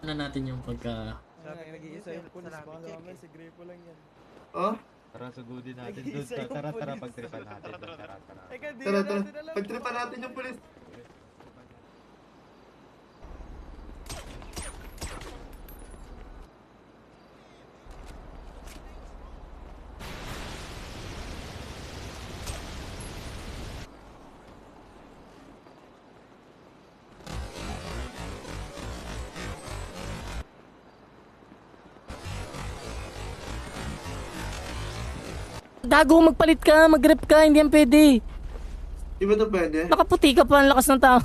na natin yung pagka... Nag-iisa yung pulis. Baka naman si Grepo lang yan. Oh? Tara, sugudin natin doon. Tara, pagtripan natin doon. Tara. Tara. Pagtripan natin yung pulis. Gago, magpalit ka, mag-grip ka, hindi yan pwede. Di ba ito pwede? Nakaputi ka pa, ang lakas ng tao.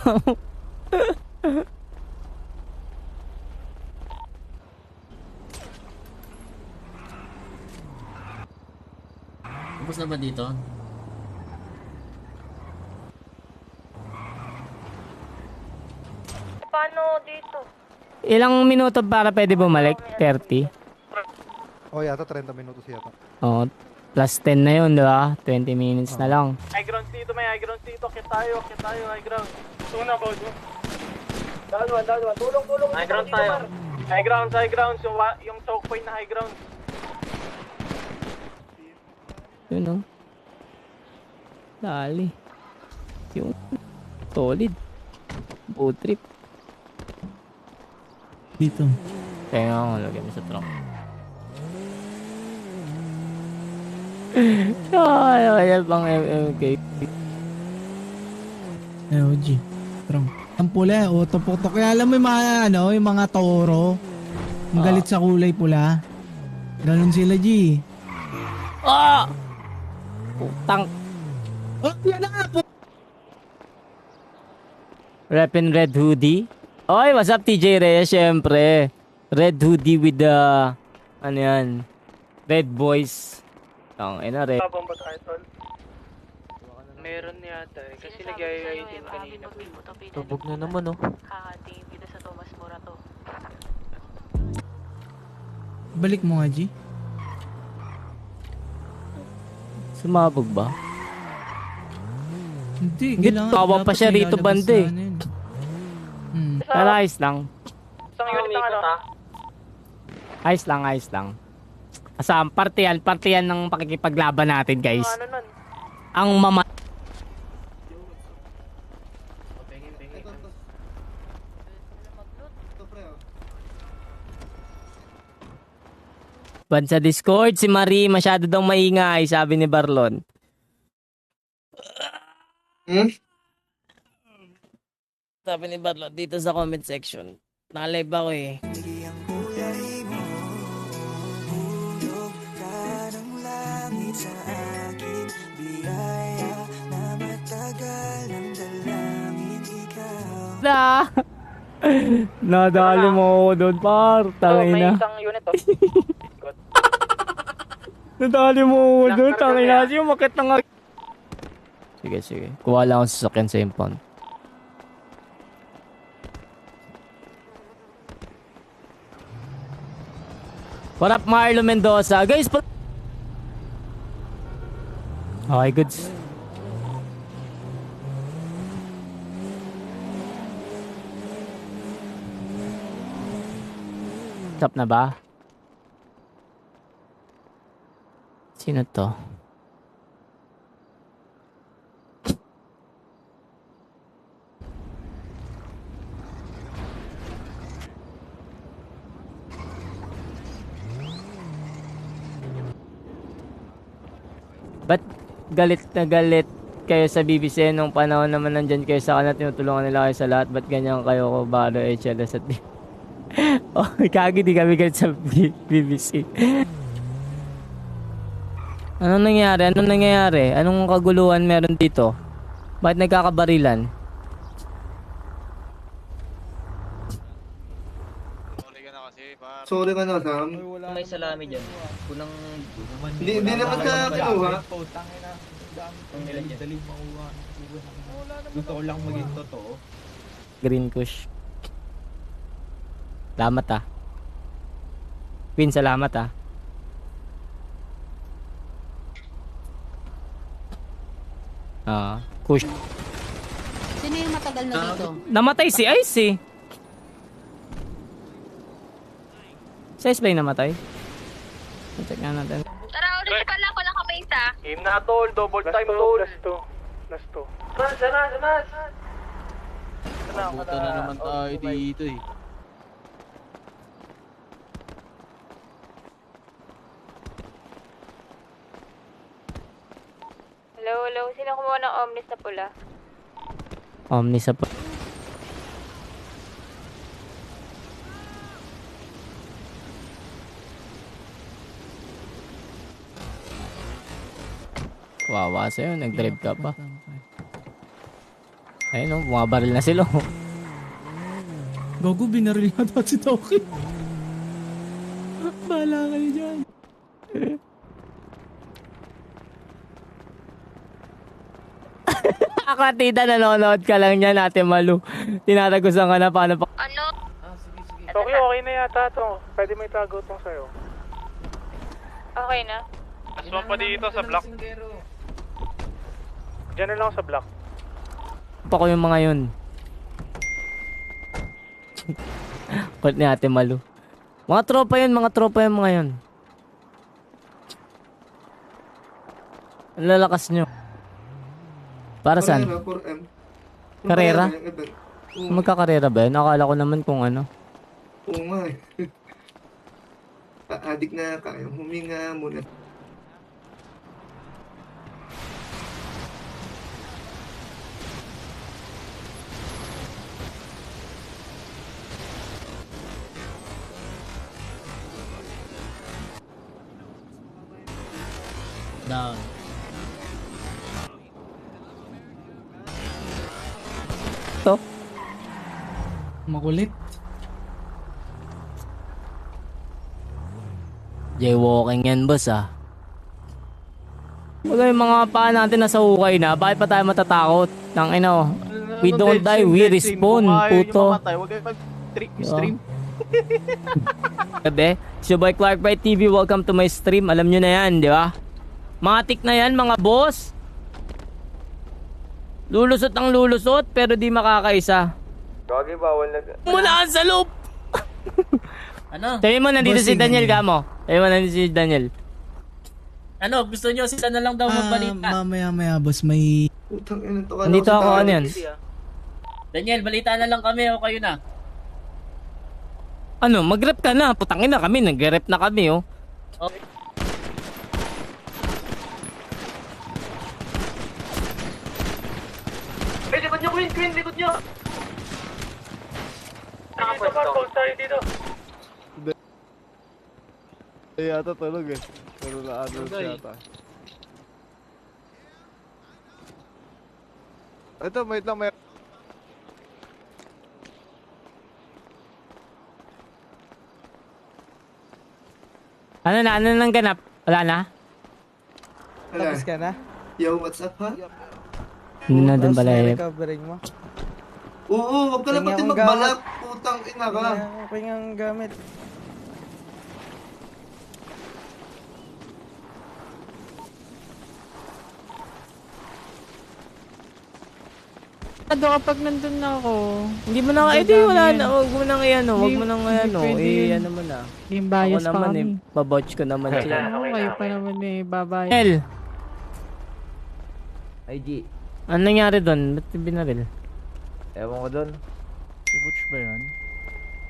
Tapos na ba dito? Paano dito? Ilang minuto para pwede bumalik? 30? Oh, yata 30 minutos yata. Oh, plus 10 na yun, di ba? 20 minutes na lang. High ground dito, may high ground dito. Kit tayo, high ground. Tuna ba, Joe? Down one. Tulong. High ground tayo. High ground. Yung choke point na high ground. Yun, oh. Dali. Yung solid. Boat trip. Dito. Kaya nga, lagyan mo sa truck. Ay, pang MMK. LG. Trump. Ang pula, uto-puto. Kaya alam mo yung mga, yung mga toro. Ang galit sa kulay pula. Ganon sila, G. Ah! Putang. Oh, yan na nga po. Reppin' red hoodie. Oy, what's up TJ Reyes, syempre. Red hoodie with the, ano yan, red boys. Ang ina red. Babang ba tayo, tol? Meron yata eh. Kasi nag-i-ID din kanina. Tubog na naman, oh. Hahatiin kita sa Tomas Morato. Balik mo nga, G. Sumabog ba? Hindi, tawa pa siya rito, bande. Pero ayos lang. Isang unit ng ano? Ayos lang. Asam, partiyan ng pakikipaglaban natin, guys. Ano nun? Ang mama... Ban sa Discord, si Marie masyado daw maingay, sabi ni Barlon. Sabi ni Barlon dito sa comment section. Naka-live ako eh. Na! Nadali mo ako doon, par. Tangina. May isang unit to. Nadali mo ako doon, tangina. Siya makit na nga. Sige. Kuha lang ako sa sasakyan sa impound. What up, Marlo Mendoza? Guys, okay, goods. Stop na ba? Sino to? Ba't galit na galit kayo sa BBC nung panahon naman nandyan kayo sa kanat, tinutulungan nila kayo sa lahat? Ba't ganyan kayo ko, Baro, HLS at oh, kagi di kami galit sa BBC. Anong nangyayari? Anong kaguluhan meron dito? Bakit nagkakabarilan? Sorry ka na, Sam. May salami dyan. Kunang... Hindi naman ka kinuha. Gusto ko lang maging totoo. Green Kush. Salamat ah. Queen, salamat ah. Kush. Sino yung matagal na dito? Namatay si Ice eh. Sa Isbay namatay. Check nga natin. Tara, ulit pala ako lang kamay isa. Game na tol, double time tol. Last 2. Mas. Puta na naman tayo dito eh. Hello. Sino kumuha ng Omnis na pula? Omni sa Wawa sa'yo, nag-drive ka pa. Ayun o, bumabaril na sila. Gogo, binaril yata si Toki. Bahala kayo dyan. Akatita, nanonood ka lang niyan, Ate Malu. Tinatagusan ka na paano pa. Ano? Okay na yata to. Pwede may tago tong sa'yo. Okay na. Aswan pa dito sa block. Diyan na lang sa block. Pa ko yung mga yun. Kulit ni Ate Malu. Mga tropa yung mga yun. Ang lalakas nyo. Para saan? Karera? Magkakarera ba yun? Akala ko naman kung ano. Oo nga eh. Adik na kayang huminga muna. Down. To? Makulit. Jaywalking yan, boss ah. Wala yung mga paa natin nasa hukay na. Bakit pa tayo matatakot? Tangina oh. We don't die, we respawn, puto. Huwag kayo mag-stream. Gabi, si Boy Clark Bright TV, welcome to my stream. Alam nyo na yan, di ba? Matik na yan, mga boss. Lulusot ang lulusot, pero di makakaisa. Gagi, bawal na. Muna sa loop! Ano? Sabi mo, nandito si Bossing Daniel, ano? Gamo. Sabi mo, nandito si Daniel. Ano? Gusto nyo sila na lang daw magbalita? Mamaya boss, may... Putang ina to. Nandito ako, ano yan? Daniel, balita na lang kami o kayo na? Ano, mag-rep ka na. Putangin na kami, nag-rep na kami, oh. Okay. Hey, likod nyo, Queen, likod nyo! Nakapwesto. Tayo dito. Ay, yata tulog eh. Pero na-ano yata. Ito, wait lang, may... Ano nang ganap? Wala na? Tapos ka na? Yo, what's up ha? Hindi na doon pala eh. Recovering mo. Oo, wag ka na pati Tingnan mo magbalak. Putang ina ka. Okay nga ang gamit. Kapag nandun na ako, hindi mo na, di wala na, wag mo nang iyan, wag mo nang iyan, ano mo na. Yung bias Ako pa naman kami. babouch ko naman siya. Oo, kayo pa naman eh, babae. El, IG. ano nangyari doon? Ba't binaril? Ewan ko doon. Si Butch ba yan?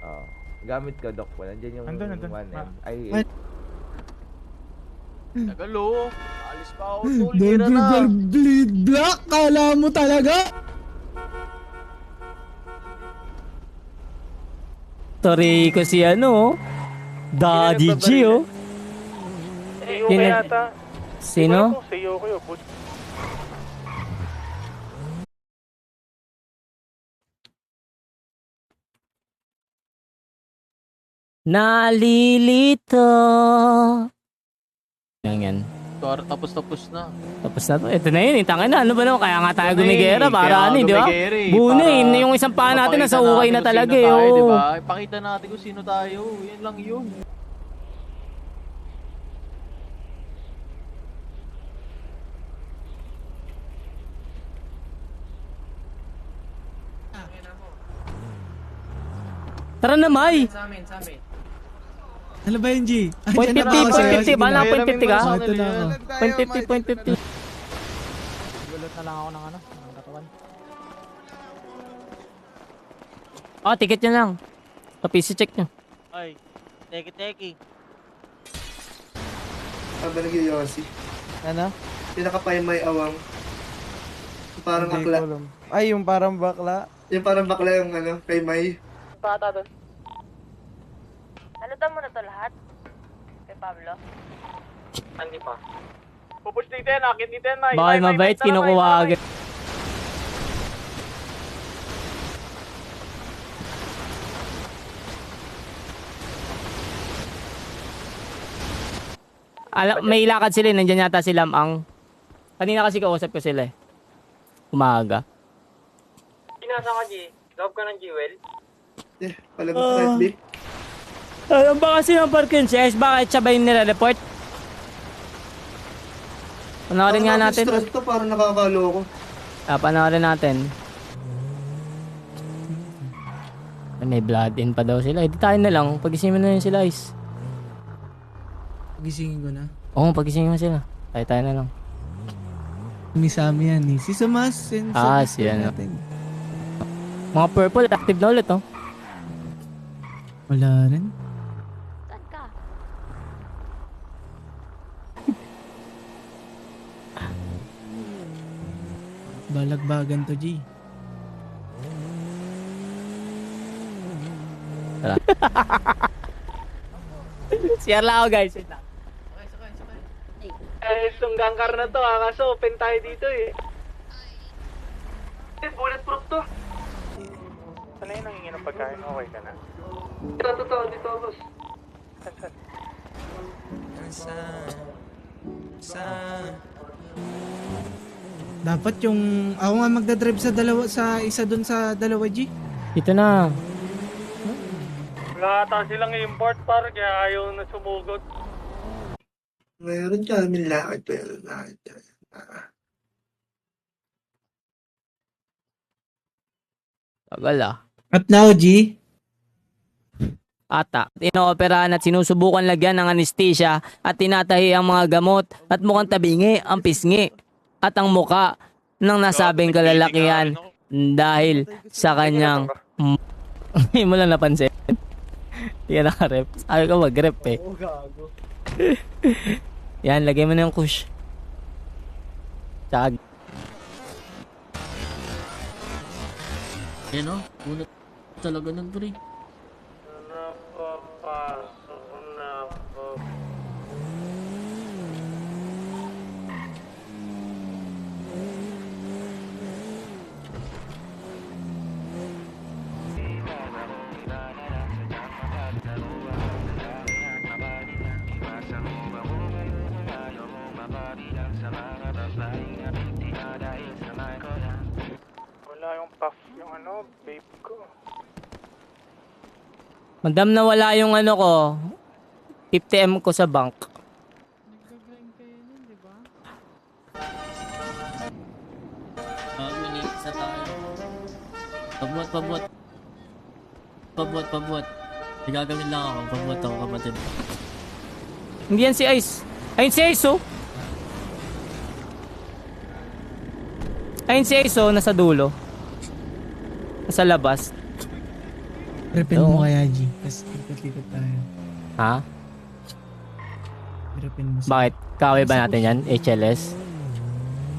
Oo. Gamit ko, Doc. Nandiyan yung Andun. 1M. Ay, Tagalo. Alis pa ako, tol. Don't Tira na. bleed black, kala mo talaga? Sorry ko si ano, Daddy G, oh. Si Yuki yata. Sino? Si Yuki o Butch. Nalilito. Yan. Tapos na. Tapos na to. Ito na yun. Tangin na. Ano ba naman? Kaya nga tayo Ito na gumigera eh. para Kaya ano, di ba? gumigera eh. Bune, Para yung isang paa natin nasa mapakita ukay natin na kung talaga sino eh. tayo, Oo. diba? Ipakita natin kung sino tayo. Yan lang yun. Tara na, May. Ano ba yun, G? Point Andyan na 50, ba ako sa'yo? point 50. Sige Bala, na. point 50 ka? Ito na ako. Point 50, point 50. Gulot na lang ako ng ano, ng katawan. Oh, ticket nyo lang. PC check nyo. Ay, teki. Aba nag-yosi. Ano? Pinakapay may awang. Yung parang Hindi akla. ko alam. Ay, yung parang bakla. Yung parang bakla yung ano, kay May. Pata doon. Halutan mo na to lahat? Kay Pablo? Hindi pa. Pupush dito yan, akit dito yan, May. Bakit mabait, kinukuha agad. May lakad sila, nandiyan yata si Lamang. Kanina kasi kausap ko sila eh. Umaga. Pinasa ka, G. Love ka ng Jewel. Palagot ka, FB. Ano ba kasi yung parking CS? Bakit siya ba yung nire-report? Panoorin nga natin. Stress to, parang nakakaloko. Panoorin natin. May blood in pa daw sila. Hindi tayo na lang. Pagisingin mo na yun sila, Ice. Pagisingin ko na. Oo, pagisingin mo sila. Tayo na lang. Misami yan eh. Si Samas. Si ano. Mga purple, active na ulit, oh. Wala rin. Saan ka? Balagbagan to, G. Tara. Share lang ako, guys. Wait lang. Itong gangkar na to, kaso open tayo dito eh. Bulletproof to. Saan yung nangingi ng pagkain? Okay ka na? Dito, boss. Dapat yung... Ako nga magdadrive sa isa dun sa dalawa, G. Dito na. Wala ata silang import par, kaya ayaw na sumugod. Mayroon kami lakad pero lakad. Tagal ah. At now, G? Ata. Inooperahan at sinusubukan lagyan ng anesthesia at tinatahi ang mga gamot at mukhang tabingi ang pisngi at ang muka ng nasabing kalalakihan dahil sa kanyang hindi mo lang napansin. Yan naka-rep. Sabi ko mag-rep eh. Yan, lagay mo na yung kush. Tsaka Yan o, unat talaga nun, pre. Wala yung puff, yung ano, vape ko. Madam na wala yung ano ko, 50M ko sa bank. Nag-grind kayo nun, di ba? Isa tayo. Pabuot. May gagawin lang ako. Pabuot ako, kapatid. Hindi yan si Ice. Ayun si Ice oh. Ayun si Ice oh, nasa dulo. Nasa labas. Repin mo kaya, G. Tapos ikot-ikot tayo. Ha? Repin mo. Bakit? Kaway ba natin yan? HLS?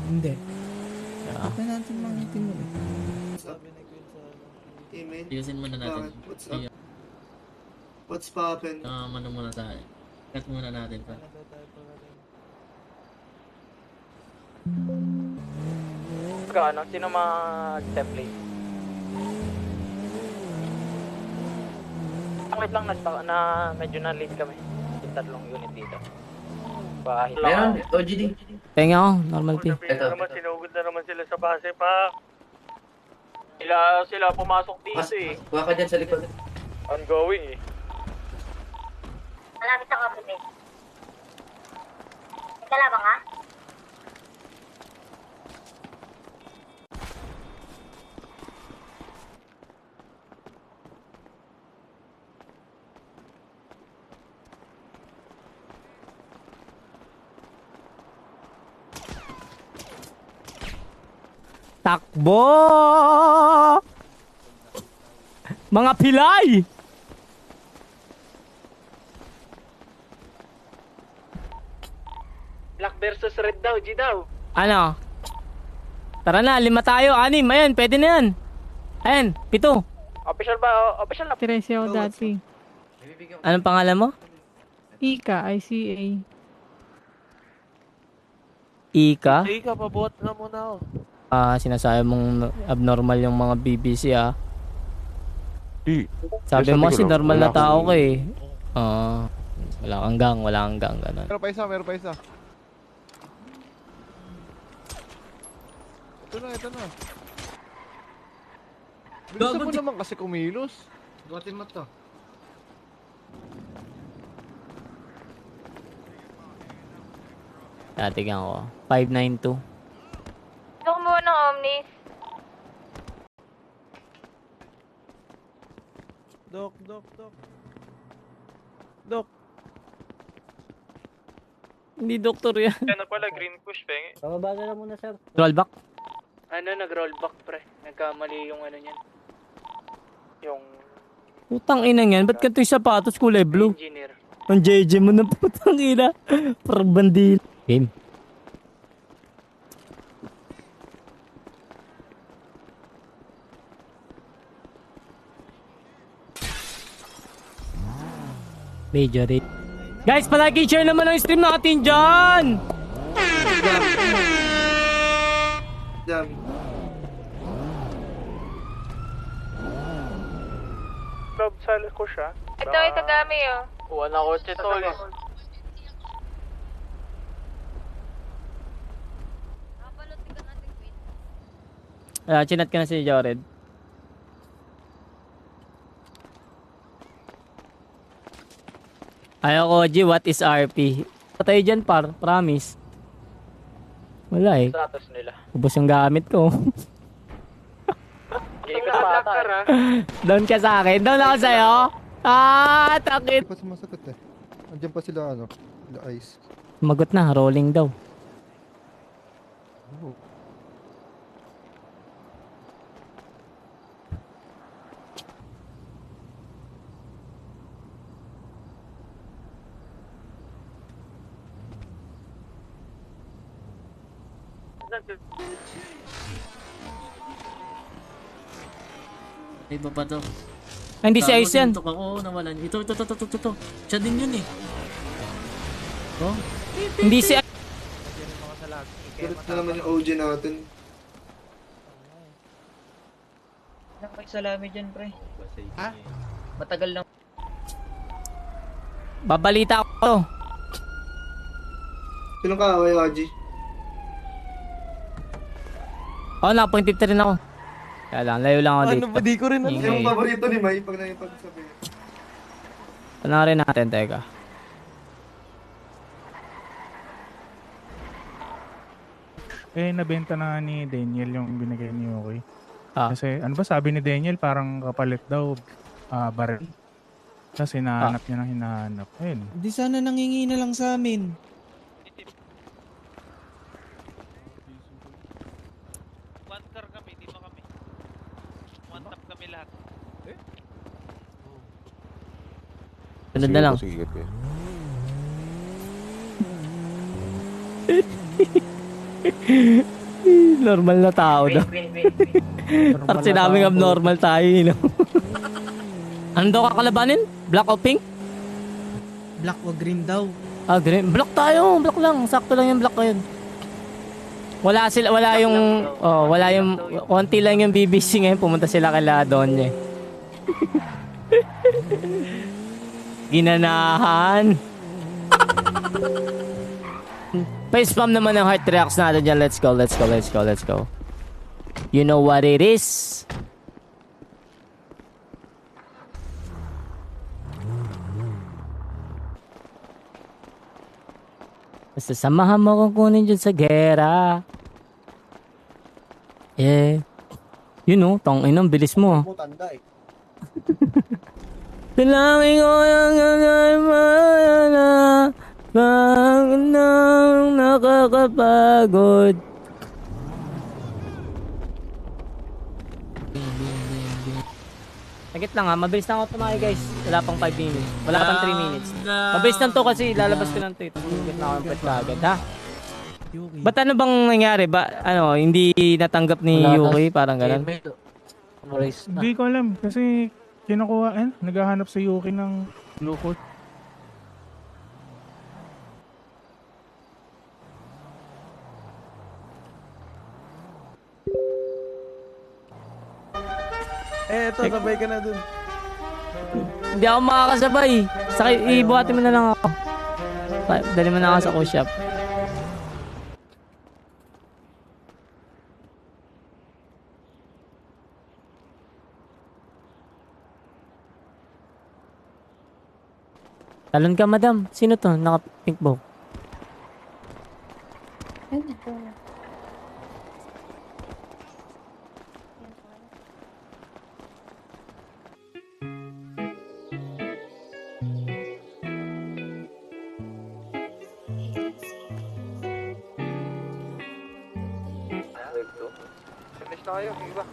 Hindi. Ah. Repin natin mga itim mo eh. Email. Tigasin muna natin. Bakit? What's up? What's poppin'? Ano muna tayo. Cut muna natin pa. Ano, sino mag-template? Wait lang, na medyo na-late kami. Yung tatlong unit dito. Bahit lang. OGD. Tenga ako, normal P. Naman, sinugod na naman sila sa base pa. Sila pumasok dito eh. Kuha ka dyan sa likod. Ongoing eh. Malapit ako, bebe. May kalabang ka? Takbo! Mga pilay! Black versus red daw, G daw. Ano? Tara na, 5 tayo, 6. Ayan, pwede na yan. Ayan, 7. Official ba? Official na. Teresa ako dati. Anong pangalan mo? Ika, ICA. Ika? Ika, pabuhat na muna ako. Sinasabi mong abnormal yung mga BBC Sabi mo kasi normal na tao ka eh. Wala kang gang, ganun. Meron pa isa. Ito na. Bilisan mo naman kasi kumilos. Buhatin mo to. Tingnan ko. 592. Gusto ko muna ng Omnis. Dok. Hindi doktor yan. Ano pala, green push, penge. Bababa na lang muna, sir. Rollback? Nag-rollback, pre. Nagkamali yung ano niyan. Yung Putang ina yan. Ba't ganito yung sapatos kulay blue? engineer. Ang JJ mo na putang ina. Parang bandil. Game. Major rate. Guys, palagi share naman ang stream natin dyan! Dami. Club sa ko siya. Ito ay Kagami, oh. Uwan ako, Chetol. Chinat ka na si Jared. Ayoko, G, what is RP? Patay dyan, par. Promise. Wala eh. Status nila. Ubus yung gamit ko. Ikot pa ata. Down ka sa akin. Down ako sa'yo. Takit. Pa sumasagot eh. Andiyan pa sila the ice. Magot na. Rolling daw. Iba pa to. Hindi si Ice yan. Oo, nawalan. Ito. Siya din yun eh. Oh? Hindi si Ice. Galit na naman yung OG natin. Salami dyan, pre. Ha? Matagal lang. Babalita ako. Sinong kaaway, OG? Naka-point 50 rin ako. Kaya lang, layo lang ako dito. Ano ba, di ko rin alam. Yung paborito ni Mai pag nangipagsabihin. Panarin natin, teka. Nabenta na ni Daniel yung binigay ni Yokoy. Ah. Kasi ano ba sabi ni Daniel, parang kapalit daw baril. Kasi hinahanap niya ng hinahanap. Ayun. Di sana nangingi na lang sa amin. One car kami, dito kami. One tap kami lahat. Sunod na lang. Normal na tao daw. At sinabing abnormal tayo, you know. Ano daw kakalabanin? Black o pink? Black o green daw. Green. Black tayo. Black lang. Sakto lang yung black ko yun. Wala yung konti lang yung BBC ngayon. Pumunta sila kay Donye. Ginanahan. Pa-spam naman ang heart reacts natin dyan. Let's go. You know what it is. Basta samahan mo kong kunin dyan sa gera. You know, tangin ang bilis mo. Tanda eh. Dalangin ko yung gagawin pag nang nakakapagod. Agit lang ha, mabilis lang ako tumakay guys. Wala pang 5 minutes. Wala ka pang 3 minutes. Mabilis lang to kasi lalabas ko lang to. Tumugit na ako ng pet agad ha. Ba't ano bang nangyari? Hindi natanggap ni Yuki? Parang ganun. Hindi ko alam kasi kinukuha, naghahanap si Yuki ng blue coat. Eto, sabay ka na dun. Hindi ako makakasabay. Sakay, ibuhatin mo na lang ako. Dali mo na ako sa co-shop. Talon ka, madam. Sino to? Naka-pink bow. Finish na kayo, iba.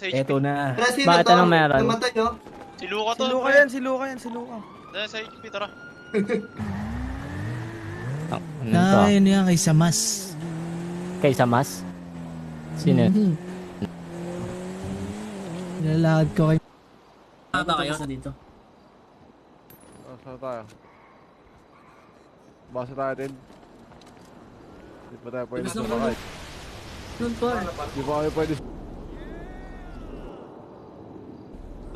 Eto na. Pero sino Bakit to? anong meron? Namatay nyo? Si Luka to. Si Luka yan. Dahil sa HP, tara. Ano to? Yun yan, kay Samas. Kay Samas? Sino? Nilalakad ko kay... Tata kayo sa dito. Saan tayo? Basa tayo din. Hindi pa tayo pwede sumakay. Nun po. Hindi pa kami pwede.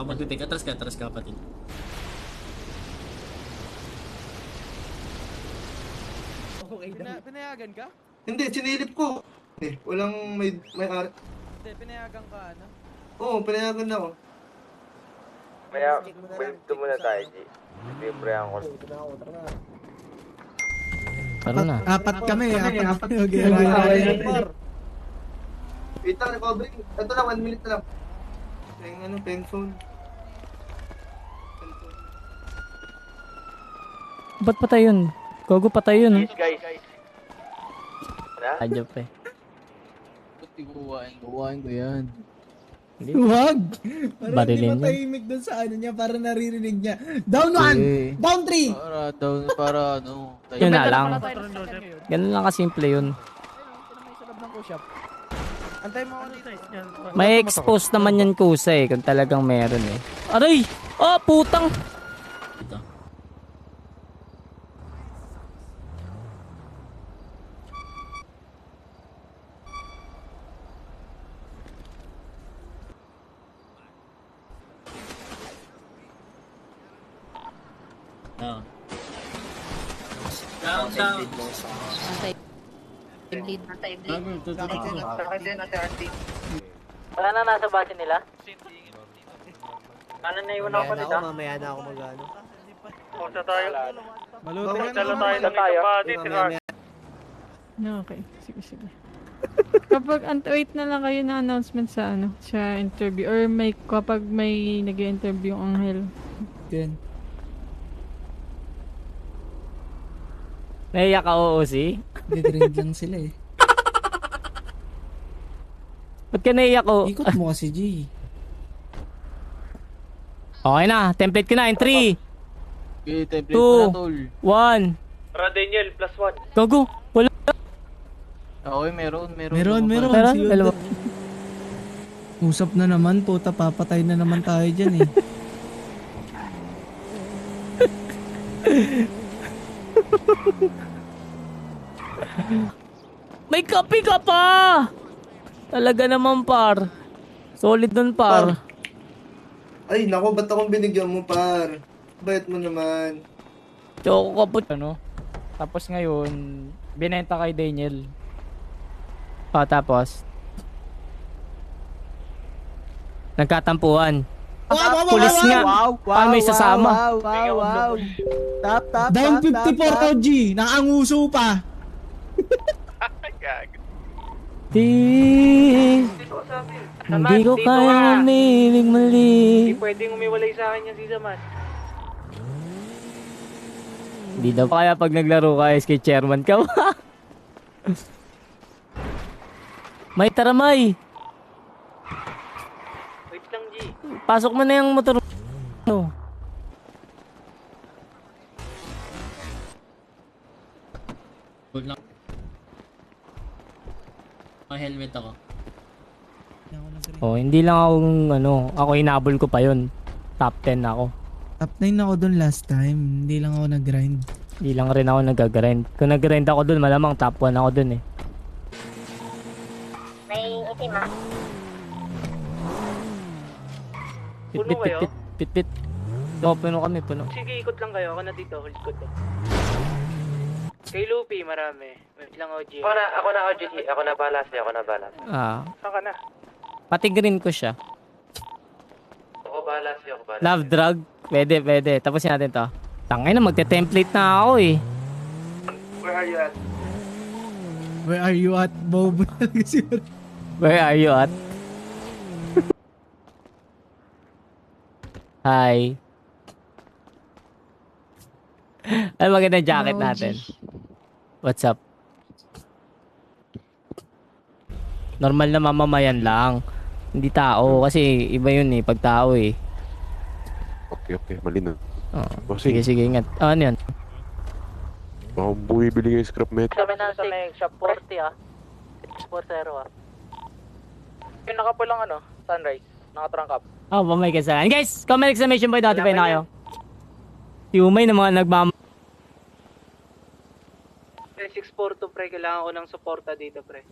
Magtitik. Atras ka kapatid. Pinayagan ka? Hindi, sinilip ko. Walang may ari. Hindi, pinayagan ka, ano? Oo, pinayagan na ako. Kaya, pwede muna tayo, G. Siyempre ako. Tara na. Apat kami. Okay. Wait lang, recovery. Ito lang, 1 minute na lang. Yung penphone. Ba't patay yun? Gogo patay yun. Guys. Adyo pa eh. Buwain ko yan. Huwag! Parang Barilin hindi matahimik dun sa ano niya para naririnig niya. Down 1! Down 3! Para Yun na lang. Ganun lang kasimple yun. Antay mo ako dito. May expose naman yan kusa eh. Kung talagang meron eh. Aray! Oh, putang! Dito. Oh. Down. Wala na nasa base nila? Ano na iwan ako dito? Mamaya na ako mag-ano. Punta tayo. Maluti ka Dala na tayo ng kapatid. Okay, sige. Kapag wait na lang kayo na announcement sa sa interview or kapag may nag-interview ang Angel. Yan. Naiyak ka OOC? Didrind lang sila eh. Ba't ka naiyak o? Ikot mo kasi, G. Okay na, template ko na in 3, Okay, template 2, na tol. 1. Tara, Daniel, +1. Gogo, wala. Okay, meron. Meron. Meron, Si Yoda. dalawa. Usap na naman, puta, papatay na naman tayo dyan eh. May kape ka pa! Talaga naman par. Solid dun par. Ay, naku, ba't akong binigyan mo, par? Bayat mo naman. Choco ka po. Tapos ngayon, binenta kay Daniel. Tapos nagkatampuhan. Pulis nga. Paano may sasama? Wow. Tap. Down 54 to, G. Nakanguso pa. Hindi ko kaya umiling mali. Hindi pwedeng umiwalay sa akin yan si Samas. Hindi daw kaya pag naglaro ka kay chairman ka ba? May taramay. pasok mo na yung motor. No. Huwag lang. Helmet ako. Oh, hindi lang ako ako hinabol ko pa yon. Top 10 ako. Top 9 ako dun last time. Hindi lang ako nag-grind. Hindi lang rin ako nag-grind. Kung nag-grind ako dun, malamang top 1 ako dun eh. May itim ah. Pit. Puno kami, puno. Sige, ikot lang kayo. Ako na dito. Hold ko to. Kay Lupi, marami. Wait lang, OG. Ako na, OG. Ako na balas. Saan ka na? Pati green ko siya. Ako balas. Love drug? Pwede. Tapusin natin to. Tangay na, magte-template na ako eh. Where are you at? Where are you at, Bob? Where are you at? Hi. Ay, maganda jacket natin. What's up? Normal na mamamayan lang. Hindi tao. Kasi iba yun eh. Pag tao eh. Okay. Malinaw. Oh, sige, ingat. Ano yan? Baka bumibili yung scrap metal. Kami na sa may shop 40 ah. 40 ah. Yung nakapulang sunrise. Nakatrunk up. Oh, may kasalanan. Guys, comment exclamation boy, notify na kayo. Si Umay na mga nagmam... 642 pre, kailangan ko ng suporta dito pre.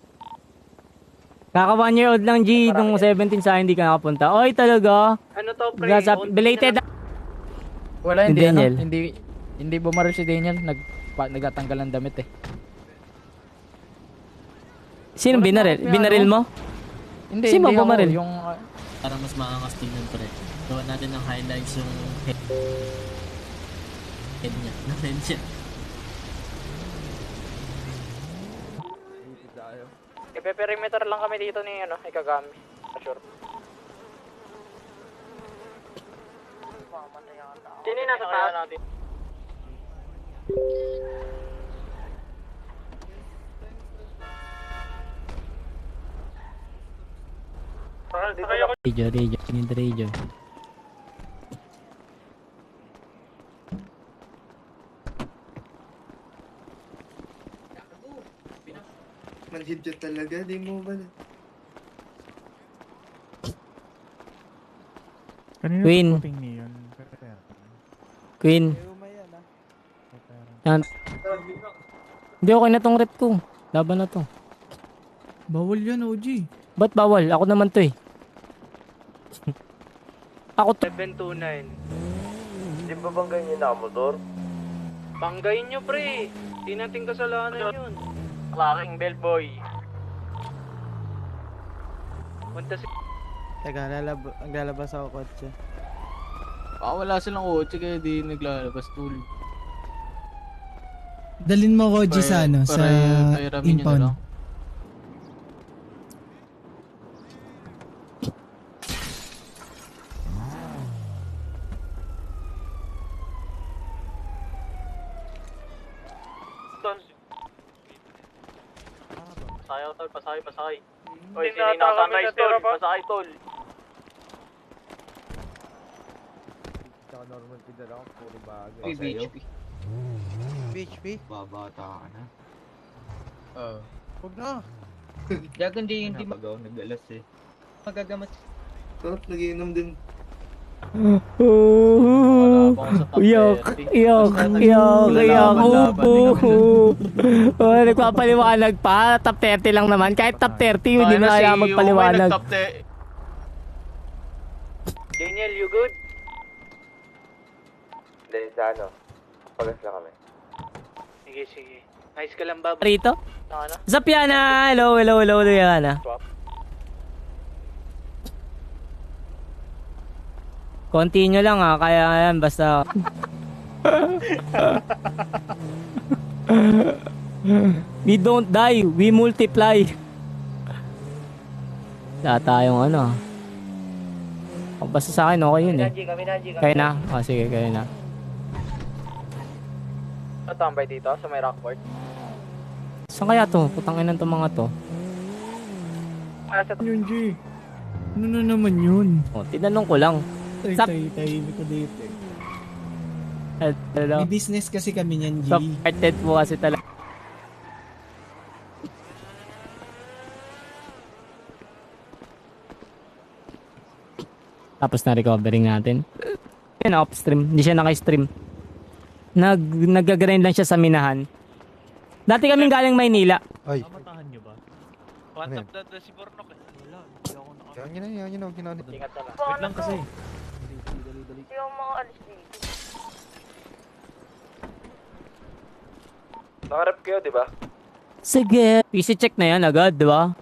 Kaka 1 year old lang G, nung 17 sa hindi ka nakapunta. Oy, talaga? Ano to pre? Belated. Wala, hindi Daniel. Hindi bumaril si Daniel. Nagtatanggal ng damit eh. Sino binaril? Binaril mo? Hindi, Sino hindi bumaril? ako. Yung, Para mas maangas tingnan pre. Gawa natin ng highlights yung head niya. Head niya. Ipe-perimeter lang kami dito ni Ikagami. Sure. Sino yung nasa taas? Radio. Manhid yun talaga, di mo ba? Kanina Queen. puting neon. Queen. Yan. Hindi okay na tong rep ko. Laban na to. Bawal yan, OG. Ba't bawal? Ako naman to eh. Ako to. 729. Di ba banggayin yung nakamotor? Banggayin nyo pre. Di natin kasalanan yun. Clarking bellboy. Punta si... Teka, naglalabas ako kotse. wala silang kotse kaya di naglalabas tool. Dalin mo OG sa sa impound. Pasay. Oy, sino yung nasa sunrise tol? Pasay tol. Tsaka normal pidal ako, puro bagay. Uy, BHP. BHP? Babata ka na. Huwag na. Dagan hindi magaw, nag-alas eh. Magagamat. Sarap, nagiinom din. Yok. Oh, nagpapaliwanag pa. Top 30 lang naman. Kahit top 30, hindi mo na kaya magpaliwanag. Daniel, you good? Dahil sa pagas lang kami. Sige. Nice ka lang ba? Rito? Zap Yana! Hello, Yana. Continue lang kaya yan, basta... We don't die, we multiply. Wala tayong basta sa akin, okay yun eh. Kaya na? Sige, kaya na. Natambay dito sa may Rockport. Saan kaya to? Putangin ng to mga to. Yung G. Ano na naman yun? Oh, tinanong ko lang. Sap- Tahimik ko dito. Hello. May business kasi kami niyan, G. Supported po kasi talaga. Tapos na recovering natin. Yan, off-stream. Hindi siya naka-stream. Nag-grind lang siya sa minahan. Dati kaming galing Maynila. Ay. Matahan nyo ba? One tap na si Bornok eh. Wala, hindi ako naka... Yan yun na, huwag yun na. Ingat na lang. Wait lang kasi. Yung mga alis dito. Nakarap kayo, di ba? Sige. PC check na yan agad, di ba?